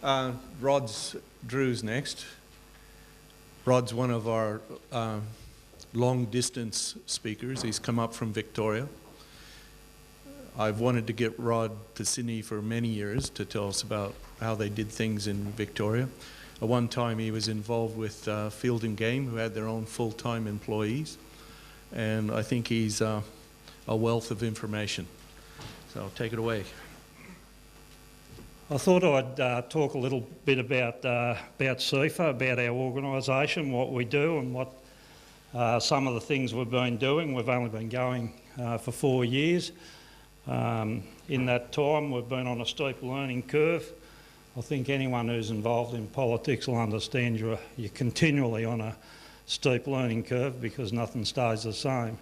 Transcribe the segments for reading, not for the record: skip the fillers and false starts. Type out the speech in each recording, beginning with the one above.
Drew's next. Rod's one of our long distance speakers. He's come up from Victoria. I've wanted to get Rod to Sydney for many years to tell us about how they did things in Victoria. At one time he was involved with Field and Game, who had their own full-time employees, and I think he's a wealth of information. So take it away. I thought I'd talk a little bit about SIFA, about our organisation, what we do and what some of the things we've been doing. We've only been going for 4 years. In that time we've been on a steep learning curve. I think anyone who's involved in politics will understand you're continually on a steep learning curve because nothing stays the same.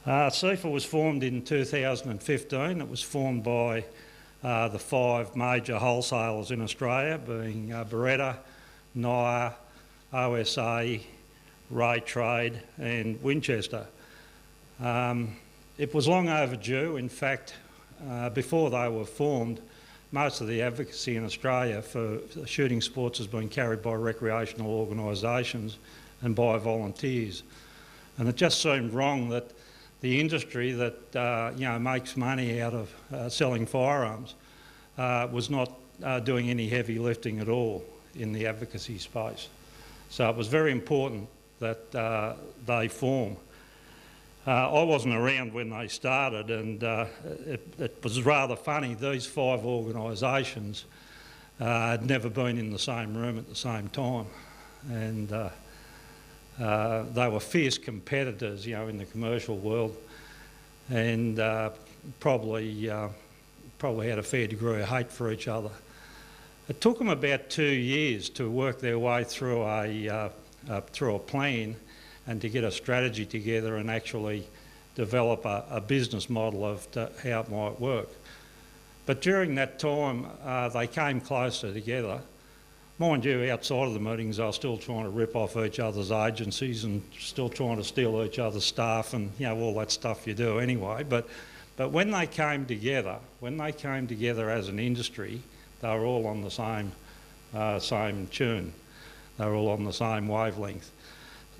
SIFA was formed in 2015. It was formed by the 5 major wholesalers in Australia, being Beretta, Naya, OSA, Ray Trade and Winchester. It was long overdue. In fact, before they were formed, most of the advocacy in Australia for shooting sports has been carried by recreational organisations and by volunteers. And it just seemed wrong that the industry that makes money out of selling firearms was not doing any heavy lifting at all in the advocacy space. So it was very important that they form. I wasn't around when they started, and it was rather funny. These 5 organisations had never been in the same room at the same time, and they were fierce competitors, in the commercial world, and probably had a fair degree of hate for each other. It took them about 2 years to work their way through a plan and to get a strategy together and actually develop a business model of how it might work. But during that time, they came closer together. Mind you, outside of the meetings, they were still trying to rip off each other's agencies and still trying to steal each other's staff and all that stuff you do anyway. But when they came together, as an industry, they were all on the same tune. They were all on the same wavelength.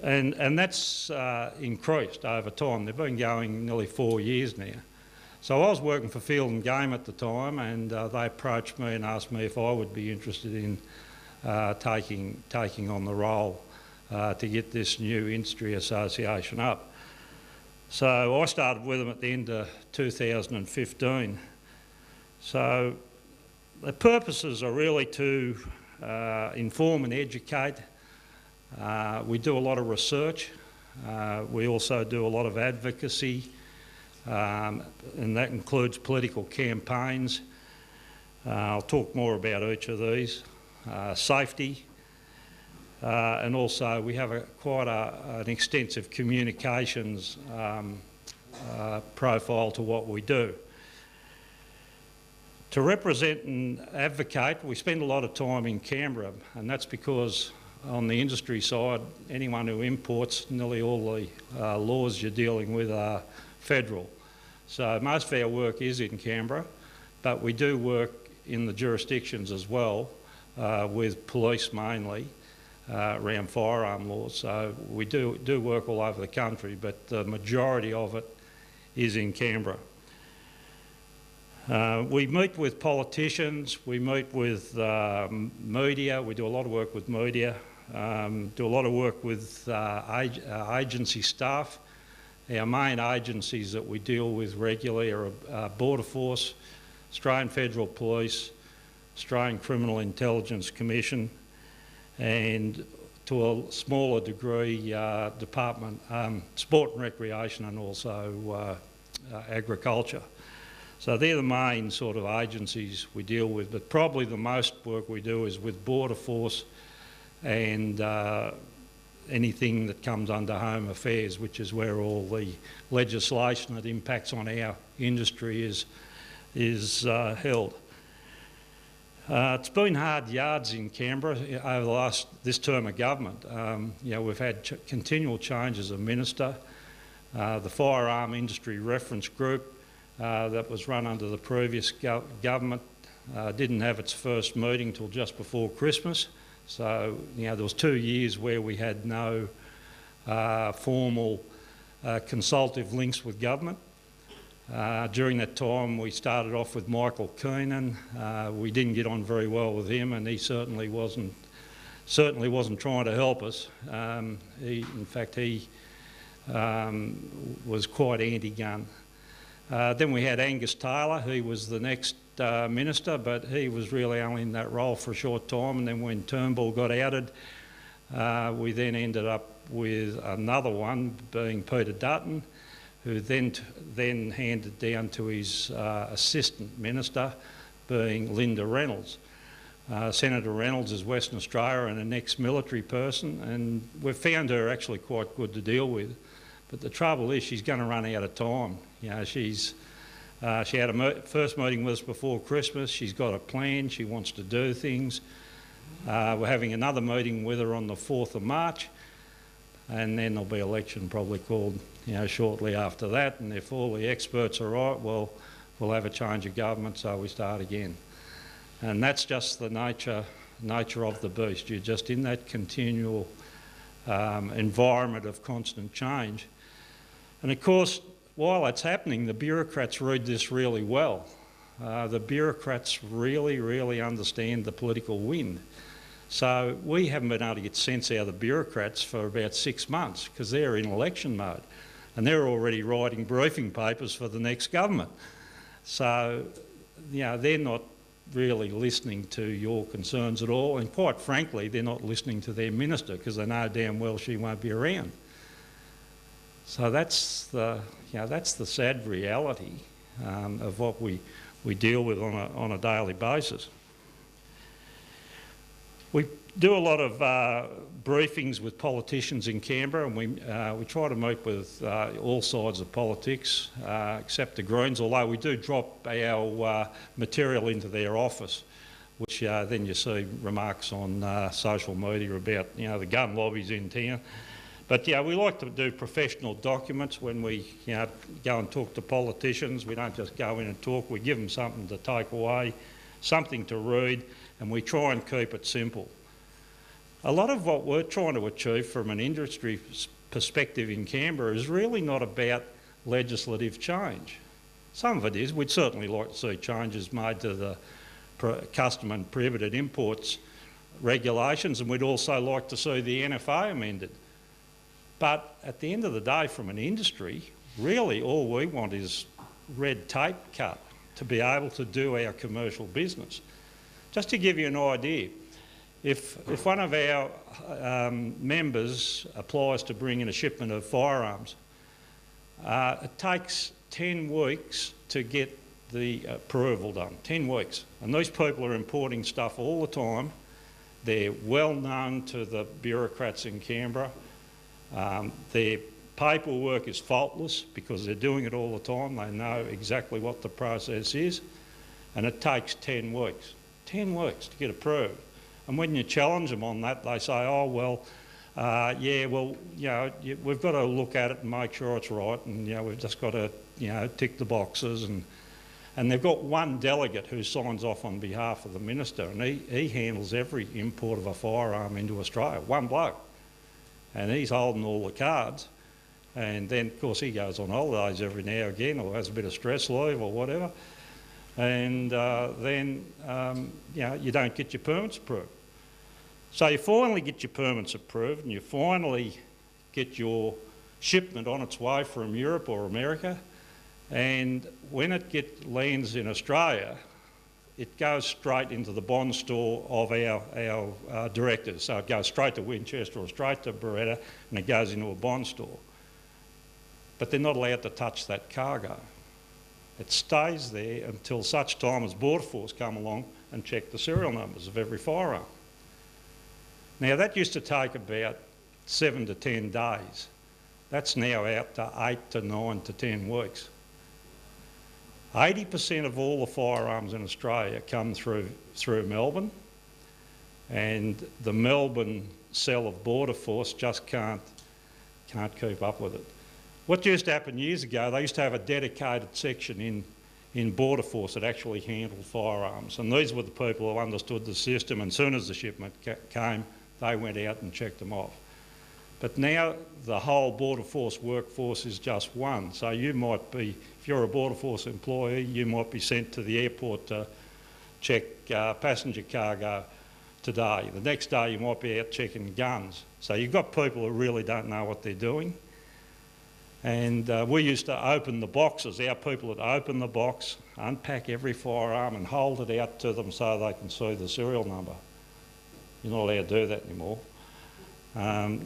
And that's increased over time. They've been going nearly 4 years now. So I was working for Field and Game at the time, and they approached me and asked me if I would be interested in taking on the role to get this new industry association up. So I started with them at the end of 2015. So the purposes are really to inform and educate. We do a lot of research. We also do a lot of advocacy, and that includes political campaigns. I'll talk more about each of these. Safety, and also we have quite an extensive communications profile to what we do. To represent and advocate, we spend a lot of time in Canberra, and that's because on the industry side, anyone who imports, nearly all the laws you're dealing with are federal. So most of our work is in Canberra, but we do work in the jurisdictions as well, with police mainly, around firearm laws. So we do work all over the country, but the majority of it is in Canberra. We meet with politicians, we meet with media, we do a lot of work with media, do a lot of work with agency staff. Our main agencies that we deal with regularly are Border Force, Australian Federal Police, Australian Criminal Intelligence Commission, and to a smaller degree, Department Sport and Recreation, and also Agriculture. So they're the main sort of agencies we deal with, but probably the most work we do is with Border Force and anything that comes under Home Affairs, which is where all the legislation that impacts on our industry is held. It's been hard yards in Canberra over this term of government. We've had continual changes of minister. The Firearm Industry Reference Group that was run under the previous government didn't have its first meeting till just before Christmas. So, there was 2 years where we had no formal consultative links with government. During that time, we started off with Michael Keenan. We didn't get on very well with him, and he certainly wasn't trying to help us. In fact, he was quite anti-gun. Then we had Angus Taylor, who was the next minister, but he was really only in that role for a short time. And then when Turnbull got outed, we then ended up with another one, being Peter Dutton, who then handed down to his assistant minister, being Linda Reynolds. Senator Reynolds is Western Australia and an ex-military person, and we've found her actually quite good to deal with. But the trouble is she's going to run out of time. She had a first meeting with us before Christmas. She's got a plan. She wants to do things. We're having another meeting with her on the 4th of March, and then there'll be an election probably called shortly after that, and if all the experts are right, we'll have a change of government, so we start again. And that's just the nature of the beast. You're just in that continual environment of constant change. And of course, while that's happening, the bureaucrats read this really well. The bureaucrats really, really understand the political wind. So we haven't been able to get sense out of the bureaucrats for about 6 months because they're in election mode and they're already writing briefing papers for the next government. So, they're not really listening to your concerns at all, and quite frankly, they're not listening to their minister because they know damn well she won't be around. So that's the sad reality of what we deal with on a daily basis. We do a lot of briefings with politicians in Canberra, and we try to meet with all sides of politics, except the Greens, although we do drop our material into their office, which then you see remarks on social media about the gun lobbies in town. But we like to do professional documents when we go and talk to politicians. We don't just go in and talk, we give them something to take away, something to read, and we try and keep it simple. A lot of what we're trying to achieve from an industry perspective in Canberra is really not about legislative change. Some of it is. We'd certainly like to see changes made to the custom and prohibited imports regulations, and we'd also like to see the NFA amended. But at the end of the day, from an industry, really all we want is red tape cut to be able to do our commercial business. Just to give you an idea, if one of our members applies to bring in a shipment of firearms, it takes 10 weeks to get the approval done, 10 weeks. And these people are importing stuff all the time. They're well known to the bureaucrats in Canberra. Their paperwork is faultless because they're doing it all the time. They know exactly what the process is, and it takes 10 weeks. 10 weeks to get approved. And when you challenge them on that, they say, oh, well, we've got to look at it and make sure it's right, and we've just got to tick the boxes. And they've got one delegate who signs off on behalf of the minister, and he handles every import of a firearm into Australia, one bloke. And he's holding all the cards. And then, of course, he goes on holidays every now and again, or has a bit of stress leave or whatever. And then you don't get your permits approved. So you finally get your permits approved and you finally get your shipment on its way from Europe or America, and when it lands in Australia, it goes straight into the bond store of our directors. So it goes straight to Winchester or straight to Beretta, and it goes into a bond store. But they're not allowed to touch that cargo. It stays there until such time as Border Force come along and check the serial numbers of every firearm. Now that used to take about 7 to 10 days. That's now out to 8 to 9 to 10 weeks. 80% of all the firearms in Australia come through Melbourne, and the Melbourne cell of Border Force just can't keep up with it. What used to happen years ago, they used to have a dedicated section in Border Force that actually handled firearms. And these were the people who understood the system, and as soon as the shipment came, they went out and checked them off. But now the whole Border Force workforce is just one. So you might be, if you're a Border Force employee, you might be sent to the airport to check passenger cargo today. The next day you might be out checking guns. So you've got people who really don't know what they're doing. And we used to open the boxes. Our people would open the box, unpack every firearm and hold it out to them so they can see the serial number. You're not allowed to do that anymore.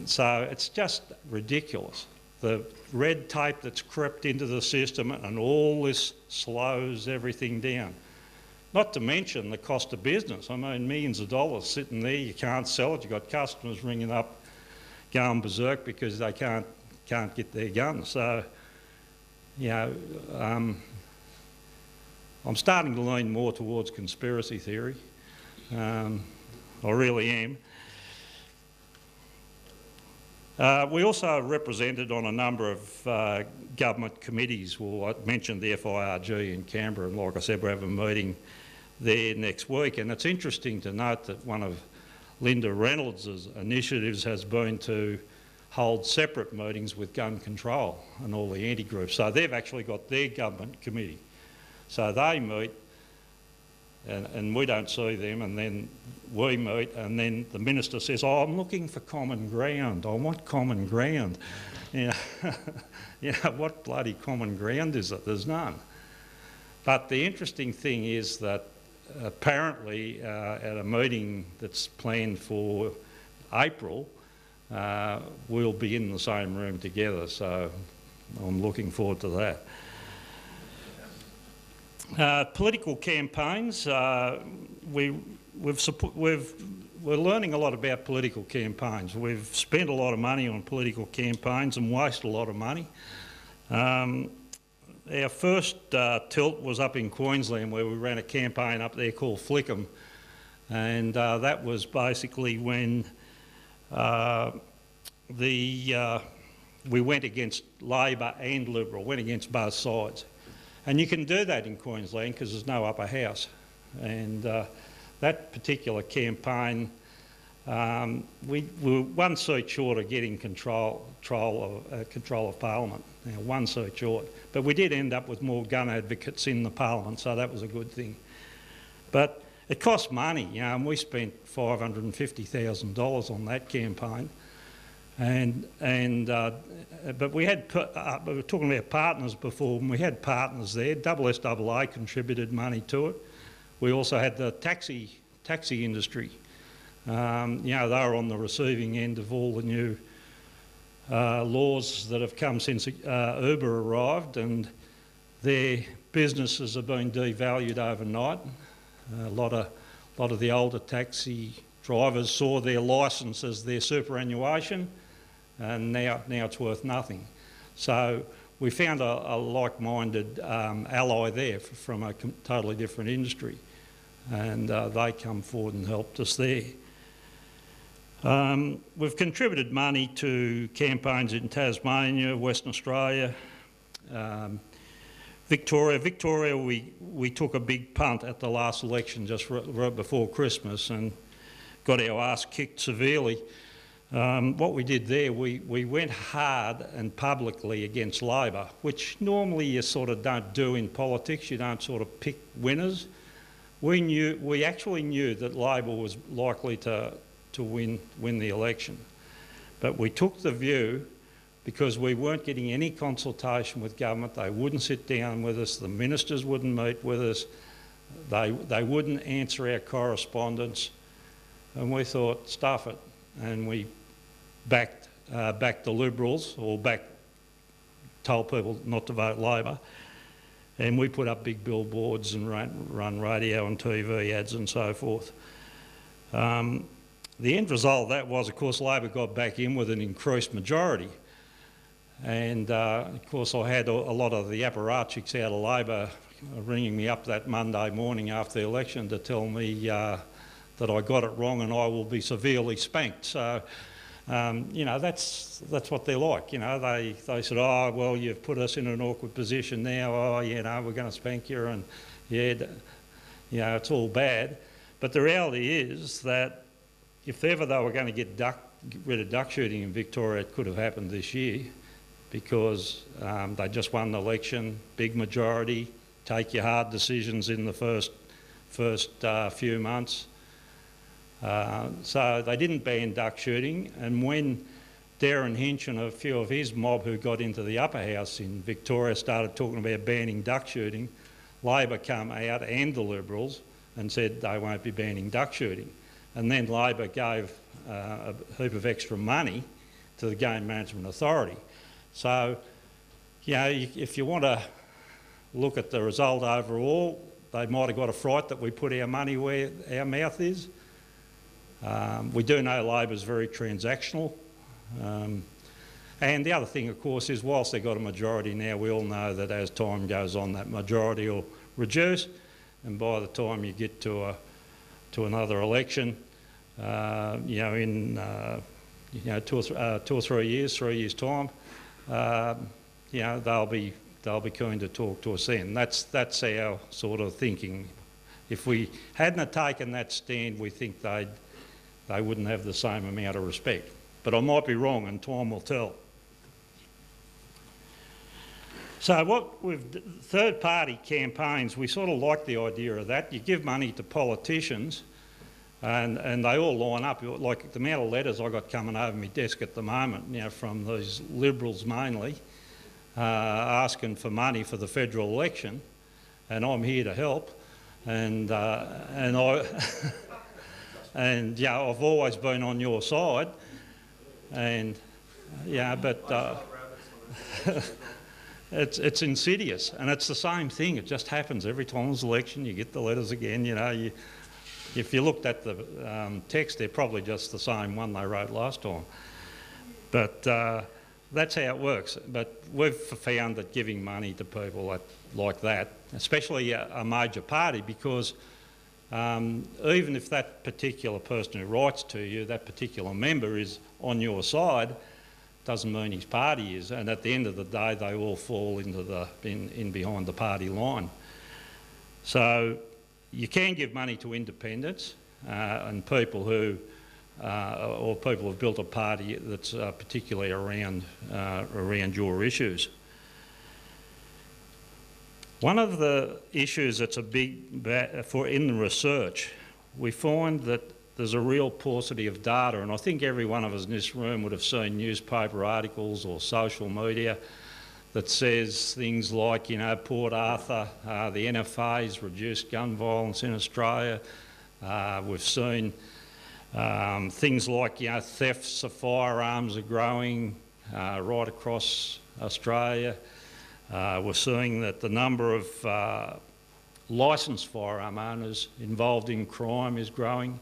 So it's just ridiculous. The red tape that's crept into the system, and all this slows everything down. Not to mention the cost of business. I mean, millions of dollars sitting there, you can't sell it. You've got customers ringing up, going berserk because they can't get their guns. So, you know, I'm starting to lean more towards conspiracy theory. I really am. We also are represented on a number of government committees. Well, I mentioned the FIRG in Canberra, and like I said, we're having a meeting there next week. And it's interesting to note that one of Linda Reynolds' initiatives has been to hold separate meetings with gun control and all the anti-groups. So they've actually got their government committee. So they meet, and we don't see them, and then we meet, and then the minister says, oh, I'm looking for common ground. I want common ground. You know, what bloody common ground is it? There's none. But the interesting thing is that apparently at a meeting that's planned for April, we'll be in the same room together, so I'm looking forward to that. Political campaigns, we're learning a lot about political campaigns. We've spent a lot of money on political campaigns and wasted a lot of money. Our first tilt was up in Queensland, where we ran a campaign up there called Flickham, and that was basically when we went against Labor and Liberal, went against both sides. And you can do that in Queensland because there's no upper house. And that particular campaign, we were one seat short of getting control of Parliament. Now, one seat short. But we did end up with more gun advocates in the Parliament, so that was a good thing. But it cost money, you know, and we spent $550,000 on that campaign. But we had, we were talking about partners before, and we had partners there. SSAA contributed money to it. We also had the taxi industry. You know, they were on the receiving end of all the new laws that have come since Uber arrived, and their businesses have been devalued overnight. A lot of the older taxi drivers saw their licence as their superannuation, and now it's worth nothing. So we found a like-minded ally there from a totally different industry, and they come forward and helped us there. We've contributed money to campaigns in Tasmania, Western Australia, Victoria. Victoria, we took a big punt at the last election just right before Christmas and got our ass kicked severely. What we did there, we went hard and publicly against Labor, which normally you sort of don't do in politics. You don't sort of pick winners. We actually knew that Labor was likely to win the election, but we took the view, because we weren't getting any consultation with government. They wouldn't sit down with us. The ministers wouldn't meet with us. They wouldn't answer our correspondence. And we thought, stuff it. And we backed the Liberals, or told people not to vote Labor. And we put up big billboards and run radio and TV ads and so forth. The end result of that was, of course, Labor got back in with an increased majority. And of course I had a lot of the apparatchiks out of Labor ringing me up that Monday morning after the election to tell me that I got it wrong and I will be severely spanked. So You know, that's what they're like. You know, they said, oh, well, you've put us in an awkward position now. Oh, you know, we're going to spank you, and yeah, you know, it's all bad. But the reality is that if ever they were going to get rid of duck shooting in Victoria, it could have happened this year, because they just won the election, big majority, take your hard decisions in the first few months. So they didn't ban duck shooting, and when Darren Hinch and a few of his mob who got into the upper house in Victoria started talking about banning duck shooting, Labor came out and the Liberals and said they won't be banning duck shooting. And then Labor gave a heap of extra money to the Game Management Authority. So, you know, if you want to look at the result overall, they might have got a fright that we put our money where our mouth is. We do know Labor's very transactional. And the other thing, of course, is whilst they've got a majority now, we all know that as time goes on, that majority will reduce, and by the time you get to another election, you know, in you know, 2 or 3 years, 3 years' time, you know, they'll be keen to talk to us then. That's our sort of thinking. If we hadn't have taken that stand, we think they wouldn't have the same amount of respect. But I might be wrong, and time will tell. So what with third-party campaigns, we sort of like the idea of that. You give money to politicians, and they all line up. Like the amount of letters I got coming over my desk at the moment, you know, from these Liberals mainly, asking for money for the federal election, and I'm here to help. And and yeah, I've always been on your side, and yeah, but it's insidious, and it's the same thing. It just happens every time there's an election. You get the letters again. You know, if you looked at the text, they're probably just the same one they wrote last time. But that's how it works. But we've found that giving money to people like that, especially a major party, because even if that particular person who writes to you, that particular member is on your side, doesn't mean his party is. And at the end of the day, they all fall into in behind the party line. So you can give money to independents and people who, or people who've built a party that's particularly around your issues. One of the issues that's a big in the research, we find that there's a real paucity of data, and I think every one of us in this room would have seen newspaper articles or social media that says things like, you know, Port Arthur, the NFA's reduced gun violence in Australia. We've seen things like, you know, thefts of firearms are growing right across Australia. We're seeing that the number of licensed firearm owners involved in crime is growing.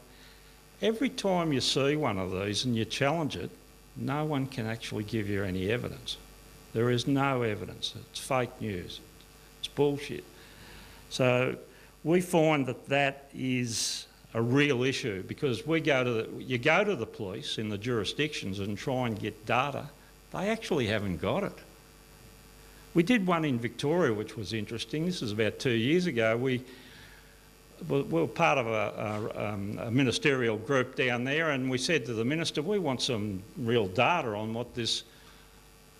Every time you see one of these and you challenge it, no one can actually give you any evidence. There is no evidence. It's fake news. It's bullshit. So we find that is a real issue, because you go to the police in the jurisdictions and try and get data. They actually haven't got it. We did one in Victoria which was interesting. This was about 2 years ago. We were part of a ministerial group down there, and we said to the minister, we want some real data on what this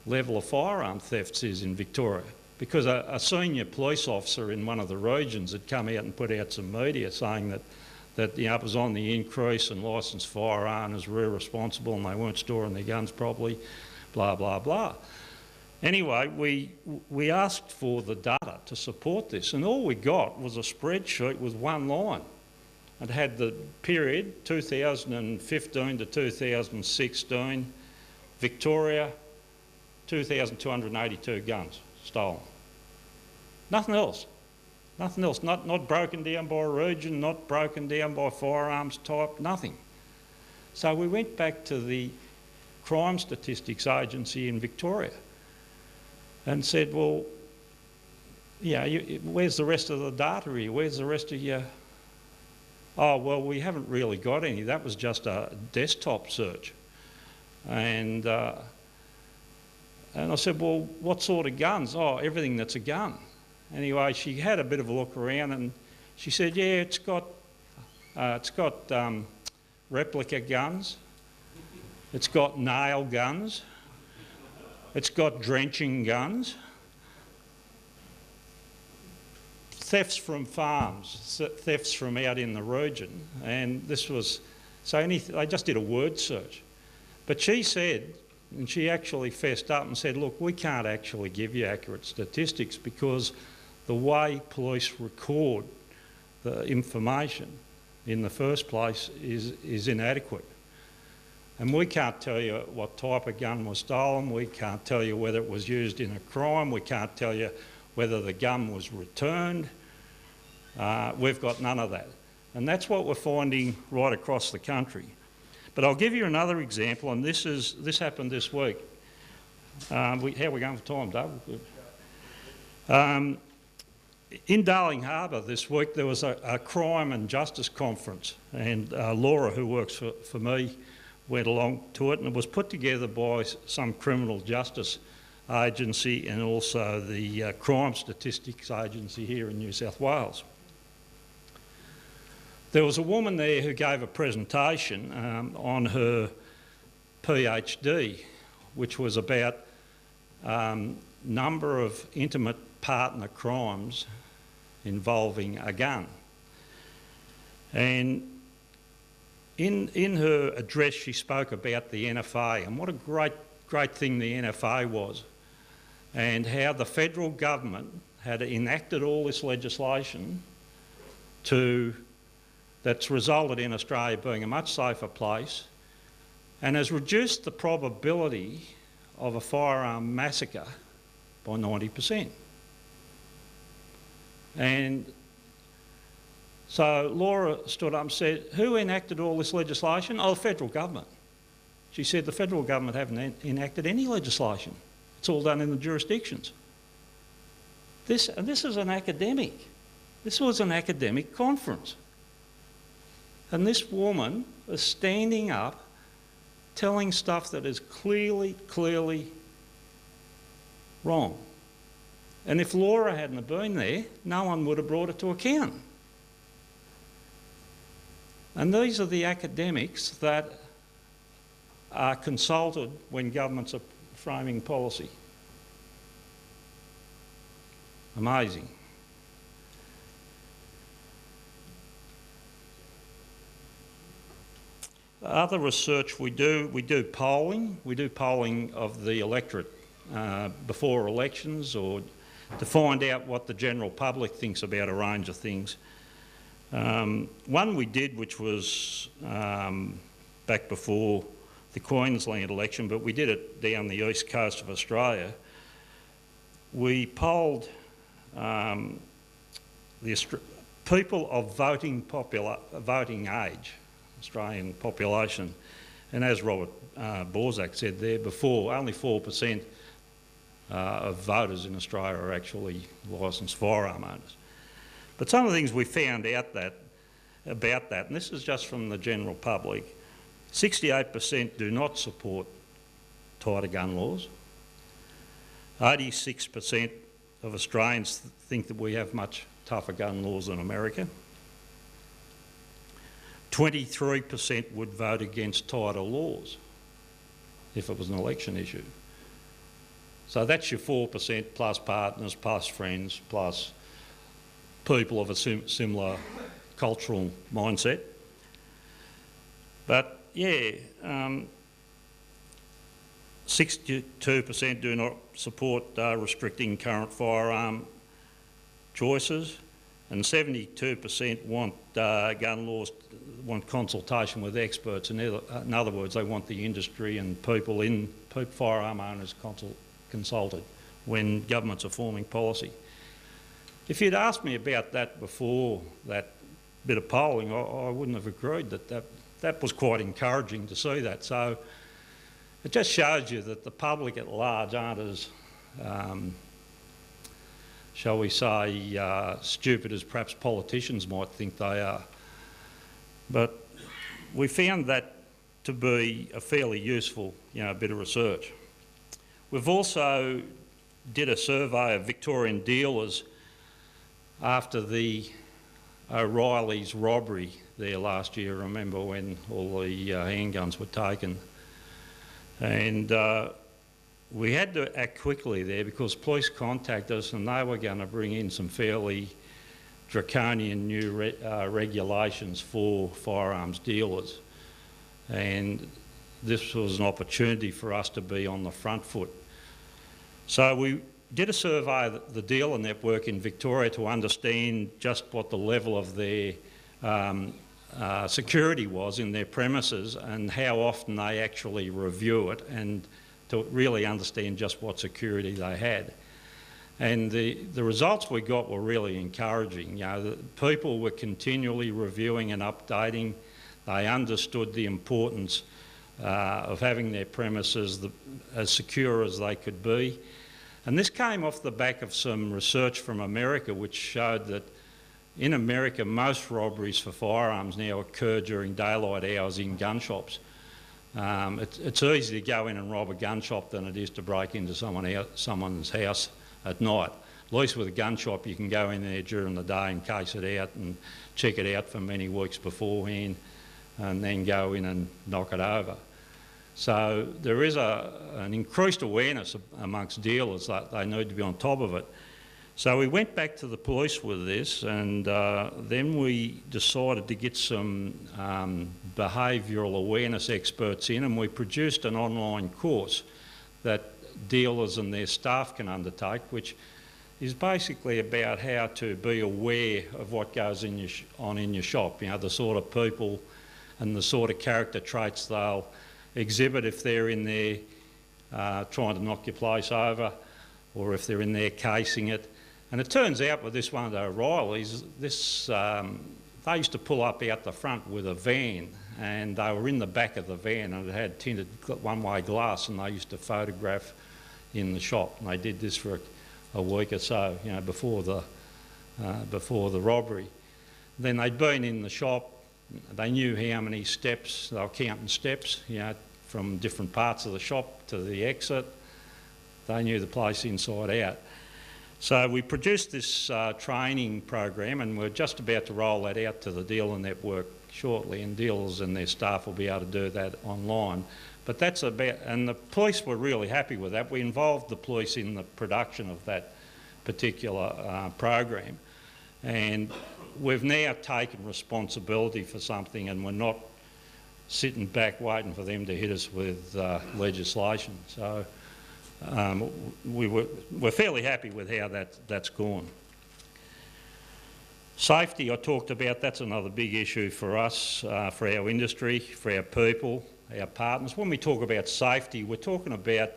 level of firearm thefts is in Victoria, because a senior police officer in one of the regions had come out and put out some media saying that you know, it was on the increase and licensed firearms were irresponsible and they weren't storing their guns properly, blah, blah, blah. Anyway, we asked for the data to support this, and all we got was a spreadsheet with one line. It had the period 2015 to 2016, Victoria, 2,282 guns stolen. Nothing else. Nothing else. Not broken down by region, not broken down by firearms type, nothing. So we went back to the Crime Statistics Agency in Victoria and said, well, yeah, where's the rest of the data here? Where's the rest of your... Oh, well, we haven't really got any. That was just a desktop search. And I said, well, what sort of guns? Oh, everything that's a gun. Anyway, she had a bit of a look around and she said, yeah, it's got replica guns, it's got nail guns, it's got drenching guns, thefts from farms, thefts from out in the region, and this was, so I just did a word search. But she said, and she actually fessed up and said, look, we can't actually give you accurate statistics because the way police record the information in the first place is inadequate. And we can't tell you what type of gun was stolen, we can't tell you whether it was used in a crime, we can't tell you whether the gun was returned. We've got none of that. And that's what we're finding right across the country. But I'll give you another example, and this happened this week. How are we going for time, Dave? In Darling Harbour this week there was a crime and justice conference, and Laura, who works for me, went along to it, and it was put together by some criminal justice agency and also the crime statistics agency here in New South Wales. There was a woman there who gave a presentation on her PhD, which was about number of intimate partner crimes involving a gun. And in her address she spoke about the NFA and what a great thing the NFA was, and how the federal government had enacted all this legislation that's resulted in Australia being a much safer place and has reduced the probability of a firearm massacre by 90%. And so Laura stood up and said, who enacted all this legislation? Oh, the federal government. She said the federal government haven't enacted any legislation. It's all done in the jurisdictions. This is an academic. This was an academic conference. And this woman is standing up telling stuff that is clearly wrong. And if Laura hadn't have been there, no one would have brought it to account. And these are the academics that are consulted when governments are framing policy. Amazing. Other research we do polling. We do polling of the electorate before elections, or to find out what the general public thinks about a range of things. One we did, which was back before the Queensland election, but we did it down the east coast of Australia. We polled the people of voting age, Australian population, and as Robert Borzak said there before, only 4% of voters in Australia are actually licensed firearm owners. But some of the things we found out about that, and this is just from the general public, 68% do not support tighter gun laws. 86% of Australians think that we have much tougher gun laws than America. 23% would vote against tighter laws if it was an election issue. So that's your 4% plus partners, plus friends, plus people of a similar cultural mindset. But yeah, 62% do not support restricting current firearm choices, and 72% want gun laws, want consultation with experts. In other words, they want the industry and firearm owners consulted when governments are forming policy. If you'd asked me about that before that bit of polling, I wouldn't have agreed that was quite encouraging to see that. So it just shows you that the public at large aren't as, shall we say, stupid as perhaps politicians might think they are. But we found that to be a fairly useful, bit of research. We've also did a survey of Victorian dealers after the O'Reilly's robbery there last year. Remember when all the handguns were taken? And we had to act quickly there because police contacted us and they were going to bring in some fairly draconian new regulations for firearms dealers. And this was an opportunity for us to be on the front foot. So we did a survey of the dealer network in Victoria to understand just what the level of their security was in their premises and how often they actually review it, and to really understand just what security they had. And the results we got were really encouraging. The people were continually reviewing and updating. They understood the importance of having their premises as secure as they could be. And this came off the back of some research from America which showed that in America most robberies for firearms now occur during daylight hours in gun shops. It's easier to go in and rob a gun shop than it is to break into someone's house at night. At least with a gun shop you can go in there during the day and case it out and check it out for many weeks beforehand and then go in and knock it over. So there is an increased awareness amongst dealers that they need to be on top of it. So we went back to the police with this, and then we decided to get some behavioural awareness experts in, and we produced an online course that dealers and their staff can undertake, which is basically about how to be aware of what goes on in your shop, the sort of people and the sort of character traits they'll exhibit if they're in there trying to knock your place over, or if they're in there casing it. And it turns out with this one at O'Reilly's, they used to pull up out the front with a van, and they were in the back of the van, and it had tinted one-way glass, and they used to photograph in the shop. And they did this for a week or so, before the robbery. Then they'd been in the shop. They knew how many steps, they were counting steps, from different parts of the shop to the exit. They knew the place inside out. So we produced this training program, and we're just about to roll that out to the dealer network shortly, and dealers and their staff will be able to do that online. But that's about, and the police were really happy with that. We involved the police in the production of that particular program. And we've now taken responsibility for something, and we're not sitting back waiting for them to hit us with legislation. So we're fairly happy with how that's gone. Safety, I talked about, that's another big issue for us, for our industry, for our people, our partners. When we talk about safety, we're talking about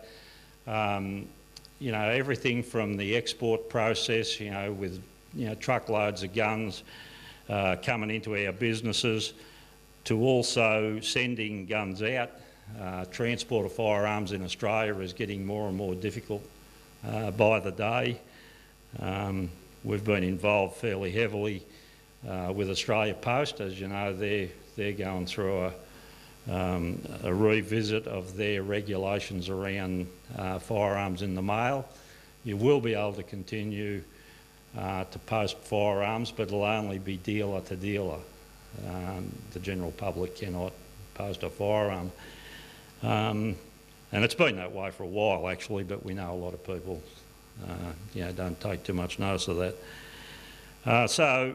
everything from the export process, with truckloads of guns coming into our businesses, to also sending guns out. Transport of firearms in Australia is getting more and more difficult by the day. We've been involved fairly heavily with Australia Post. As you know, they're going through a revisit of their regulations around firearms in the mail. You will be able to continue to post firearms, but it'll only be dealer to dealer. The general public cannot post a firearm. And it's been that way for a while actually, but we know a lot of people don't take too much notice of that. So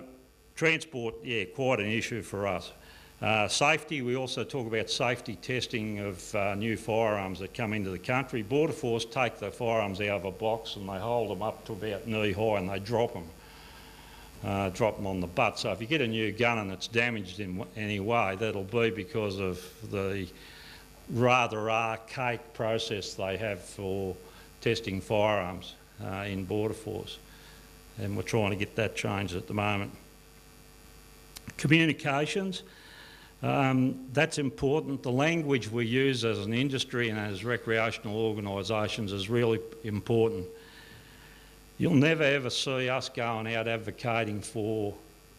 transport, quite an issue for us. Safety, we also talk about safety testing of new firearms that come into the country. Border Force take the firearms out of a box and they hold them up to about knee high and they drop them on the butt. So if you get a new gun and it's damaged in any way, that'll be because of the rather archaic process they have for testing firearms in Border Force. And we're trying to get that changed at the moment. Communications. That's important. The language we use as an industry and as recreational organisations is really important. You'll never ever see us going out advocating for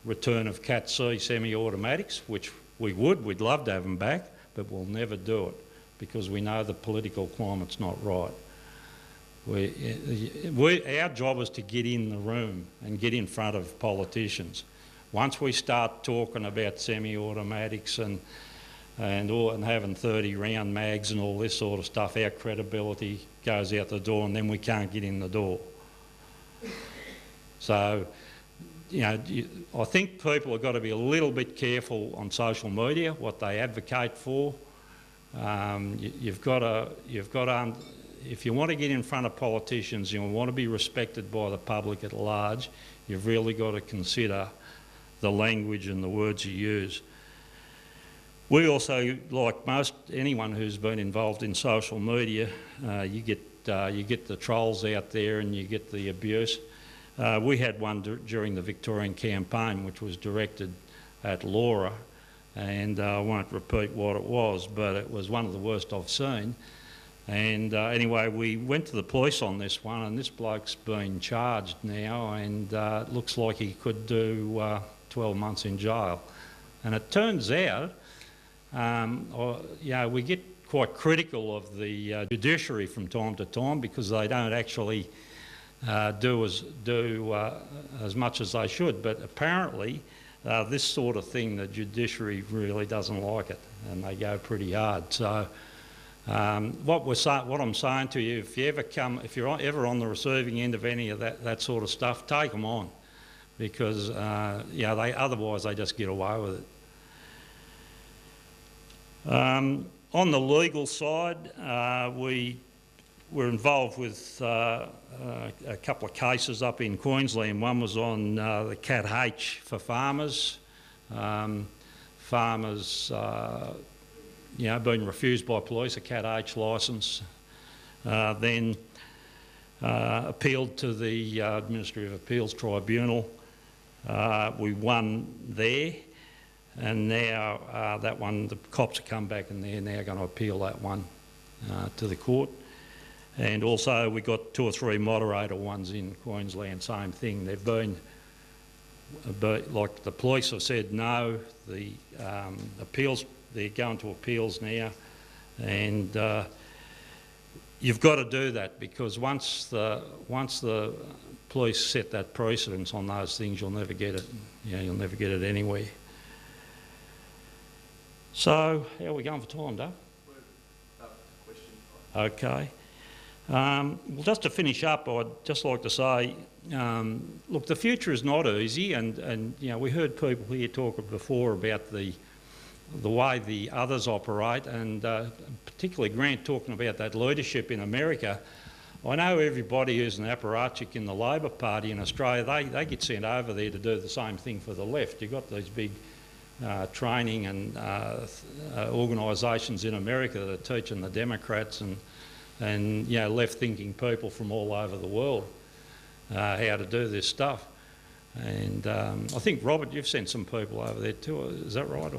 return of Cat C semi-automatics, which we'd love to have them back, but we'll never do it because we know the political climate's not right. Our job is to get in the room and get in front of politicians. Once we start talking about semi-automatics and having 30-round mags and all this sort of stuff, our credibility goes out the door, and then we can't get in the door. So, you know, I think people have got to be a little bit careful on social media, what they advocate for. You've got to, if you want to get in front of politicians, you want to be respected by the public at large, you've really got to consider the language and the words you use. We also, like anyone who's been involved in social media, you get the trolls out there and you get the abuse. We had one during the Victorian campaign which was directed at Laura, and I won't repeat what it was, but it was one of the worst I've seen. And anyway, we went to the police on this one, and this bloke's been charged now, and it looks like he could do 12 months in jail. And it turns out, we get quite critical of the judiciary from time to time because they don't actually do as much as they should. But apparently, this sort of thing, the judiciary really doesn't like it, and they go pretty hard. So, what I'm saying to you, if you're ever on the receiving end of any of that sort of stuff, take them on, because otherwise they just get away with it. On the legal side, we were involved with a couple of cases up in Queensland. One was on the Cat H for farmers. Farmers, being refused by police a Cat H licence. Then appealed to the Administrative Appeals Tribunal. We won there. And now that one, the cops have come back and they're now going to appeal that one to the court. And also we got 2 or 3 moderator ones in Queensland, same thing. They've been, like the police have said no, the appeals, they're going to appeals now. And you've got to do that, because once the police set that precedence on those things, you'll never get it. You'll never get it anywhere. So, how are we going for time, Doug? Okay. Well, just to finish up, I'd just like to say, look, the future is not easy, and we heard people here talk before about the way the others operate, and particularly Grant talking about that leadership in America. I know everybody who's an apparatchik in the Labor Party in Australia, they get sent over there to do the same thing for the left. You've got these big training and organisations in America that are teaching the Democrats and left-thinking people from all over the world how to do this stuff. And I think, Robert, you've sent some people over there too, is that right?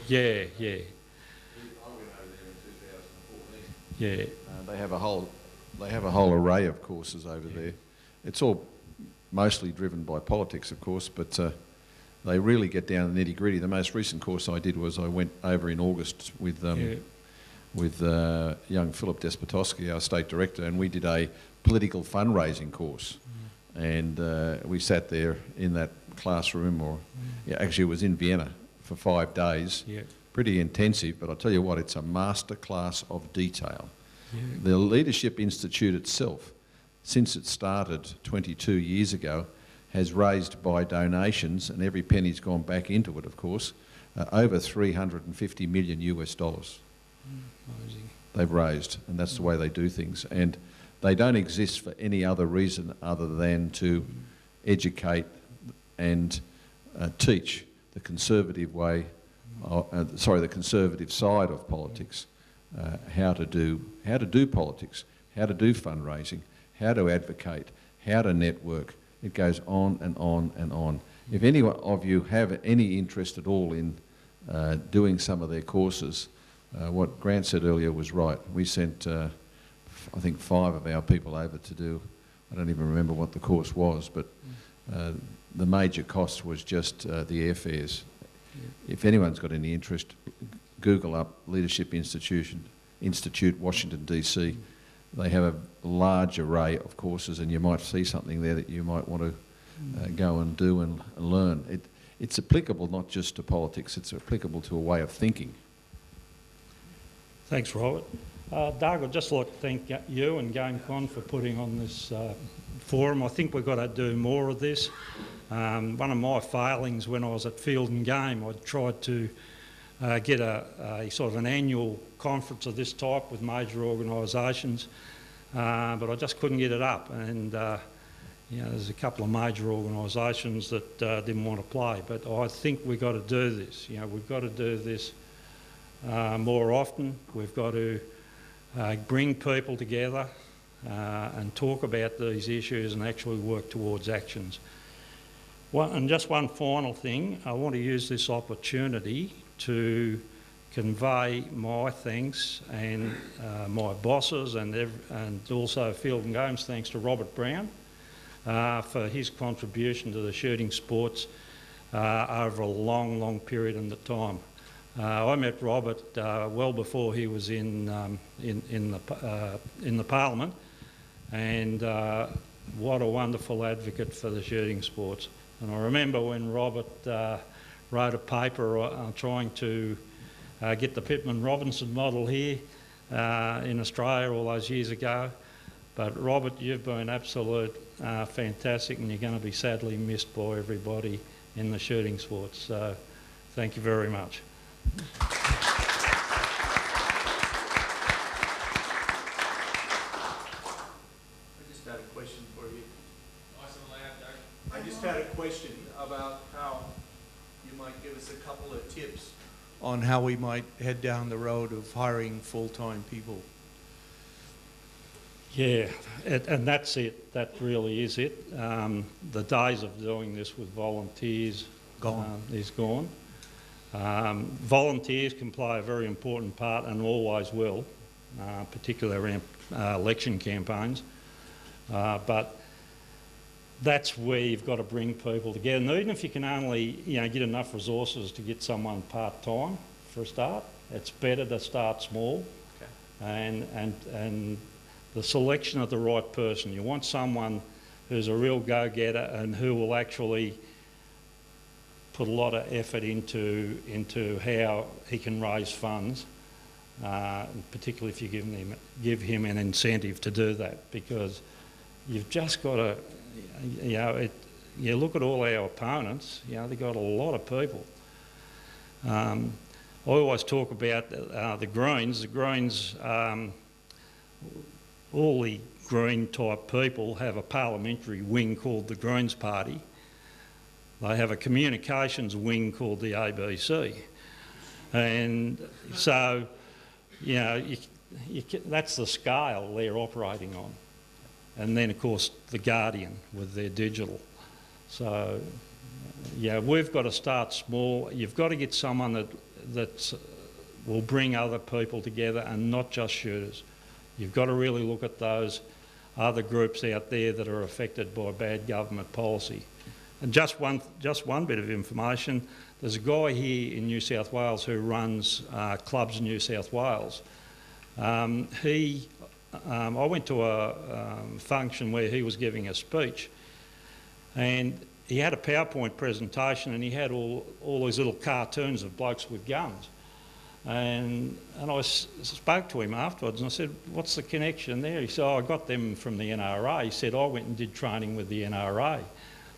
Yeah. I went over there in 2014. Yeah. They have a whole array of courses over there. It's all mostly driven by politics, of course, but they really get down to the nitty-gritty. The most recent course I did was I went over in August with young Philip Despotowski, our state director, and we did a political fundraising course. And we sat there in that classroom, actually it was in Vienna for 5 days. Yeah. Pretty intensive, but I'll tell you what, it's a masterclass of detail. Yeah. The Leadership Institute itself, since it started 22 years ago, has raised by donations, and every penny's gone back into it, of course, over $350 million US. They've raised, and that's the way they do things. And they don't exist for any other reason other than to educate and teach the conservative way, the conservative side of politics, how to do politics, how to do fundraising, how to advocate, how to network. It goes on and on and on. If any of you have any interest at all in doing some of their courses, what Grant said earlier was right. We sent, I think, 5 of our people over to do, I don't even remember what the course was, but the major cost was just the airfares. If anyone's got any interest, Google up Leadership Institute, Washington DC. They have a large array of courses, and you might see something there that you might want to go and do and learn. It's applicable not just to politics, it's applicable to a way of thinking. Thanks, Robert. Doug, I'd just like to thank you and GameCon for putting on this forum. I think we've got to do more of this. One of my failings when I was at Field and Game, I tried to get a sort of an annual conference of this type with major organisations, but I just couldn't get it up. And you know, there's a couple of major organisations that didn't want to play. But I think we've got to do this. You know, we've got to do this more often. We've got to bring people together and talk about these issues and actually work towards actions. And just one final thing, I want to use this opportunity to convey my thanks and my bosses and also Field and Game's thanks to Robert Brown for his contribution to the shooting sports over a long period of time. I met Robert well before he was in the Parliament, and what a wonderful advocate for the shooting sports. And I remember when Robert wrote a paper trying to get the Pittman-Robinson model here in Australia all those years ago. But Robert, you've been absolute fantastic, and you're going to be sadly missed by everybody in the shooting sports. So thank you very much. I just had a question for you. Nice and loud, Doug. I just had a question about how you might give us a couple of tips on how we might head down the road of hiring full-time people. Yeah, and that's it. That really is it. The days of doing this with volunteers is gone. Volunteers can play a very important part and always will, particularly around election campaigns. But that's where you've got to bring people together. And even if you can only get enough resources to get someone part-time for a start, it's better to start small. Okay. And the selection of the right person. You want someone who's a real go-getter and who will actually put a lot of effort into how he can raise funds, particularly if you give him an incentive to do that, because you've just got to, you look at all our opponents, they've got a lot of people. I always talk about the Greens. The Greens, all the Green type people have a parliamentary wing called the Greens Party. They have a communications wing called the ABC. And so, that's the scale they're operating on. And then, of course, the Guardian with their digital. So, we've got to start small. You've got to get someone that will bring other people together and not just shooters. You've got to really look at those other groups out there that are affected by bad government policy. And just one bit of information, there's a guy here in New South Wales who runs Clubs in New South Wales. I went to a function where he was giving a speech, and he had a PowerPoint presentation, and he had all these little cartoons of blokes with guns. And I spoke to him afterwards and I said, what's the connection there? He said, I got them from the NRA. He said, I went and did training with the NRA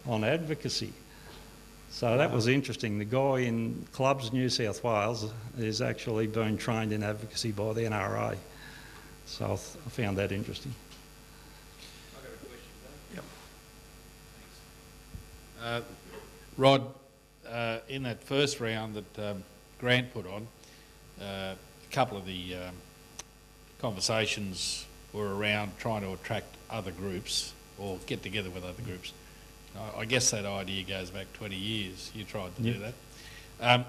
on advocacy. So that was interesting. The guy in Clubs New South Wales is actually being trained in advocacy by the NRA. So I found that interesting. I've got a question, Dave. Yep. Thanks. Rod, in that first round that Grant put on, a couple of the conversations were around trying to attract other groups or get together with other groups. I guess that idea goes back 20 years. You tried to do that.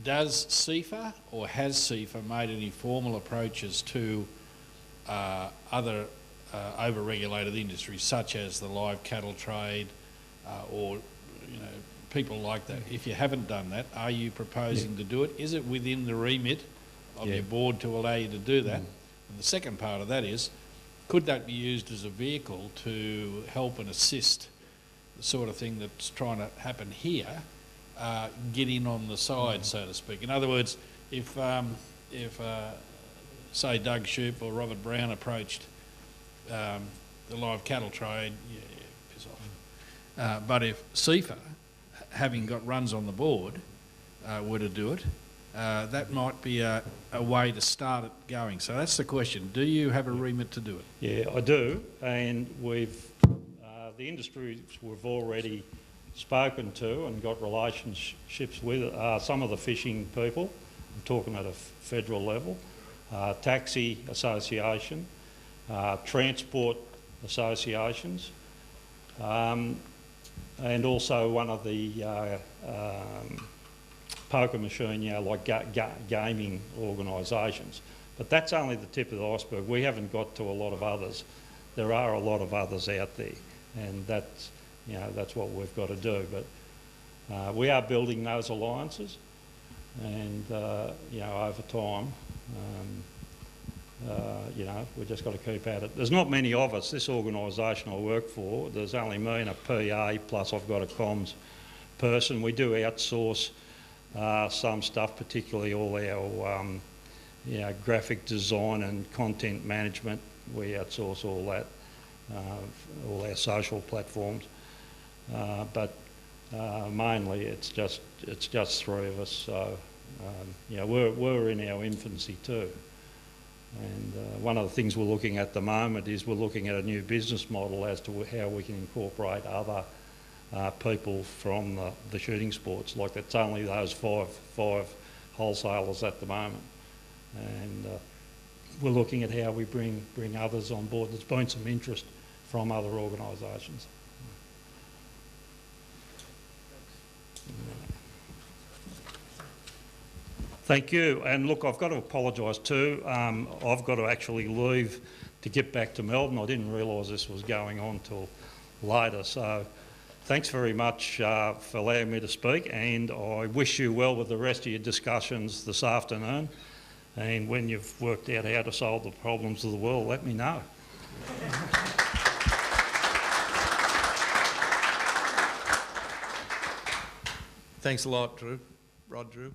Does SIFA or has SIFA made any formal approaches to other over-regulated industries such as the live cattle trade or people like that. If you haven't done that, are you proposing to do it? Is it within the remit of your board to allow you to do that? And the second part of that is, could that be used as a vehicle to help and assist the sort of thing that's trying to happen here, get in on the side, so to speak? In other words, if say Doug Shoup or Robert Brown approached the live cattle trade, piss off. But if SIFA, having got runs on the board, were to do it, that might be a way to start it going. So that's the question. Do you have a remit to do it? Yeah, I do, and we've the industries we've already spoken to and got relationships with some of the fishing people. I'm talking at a federal level, taxi association, transport associations, and also one of the poker machine, like gaming organisations. But that's only the tip of the iceberg. We haven't got to a lot of others. There are a lot of others out there, and that's, that's what we've got to do. But we are building those alliances, and over time, we've just got to keep at it. There's not many of us. This organisation I work for, there's only me and a PA, plus I've got a comms person. We do outsource some stuff, particularly all our graphic design and content management. We outsource all that, all our social platforms. But mainly it's just three of us. So we're in our infancy too. And one of the things we're looking at the moment is we're looking at a new business model as to how we can incorporate other people from the shooting sports. Like, it's only those five wholesalers at the moment, and we're looking at how we bring others on board. There's been some interest from other organisations. Thank you. And look, I've got to apologise too. I've got to actually leave to get back to Melbourne. I didn't realise this was going on till later. So thanks very much for allowing me to speak, and I wish you well with the rest of your discussions this afternoon. And when you've worked out how to solve the problems of the world, let me know. Thanks a lot, Rod Drew.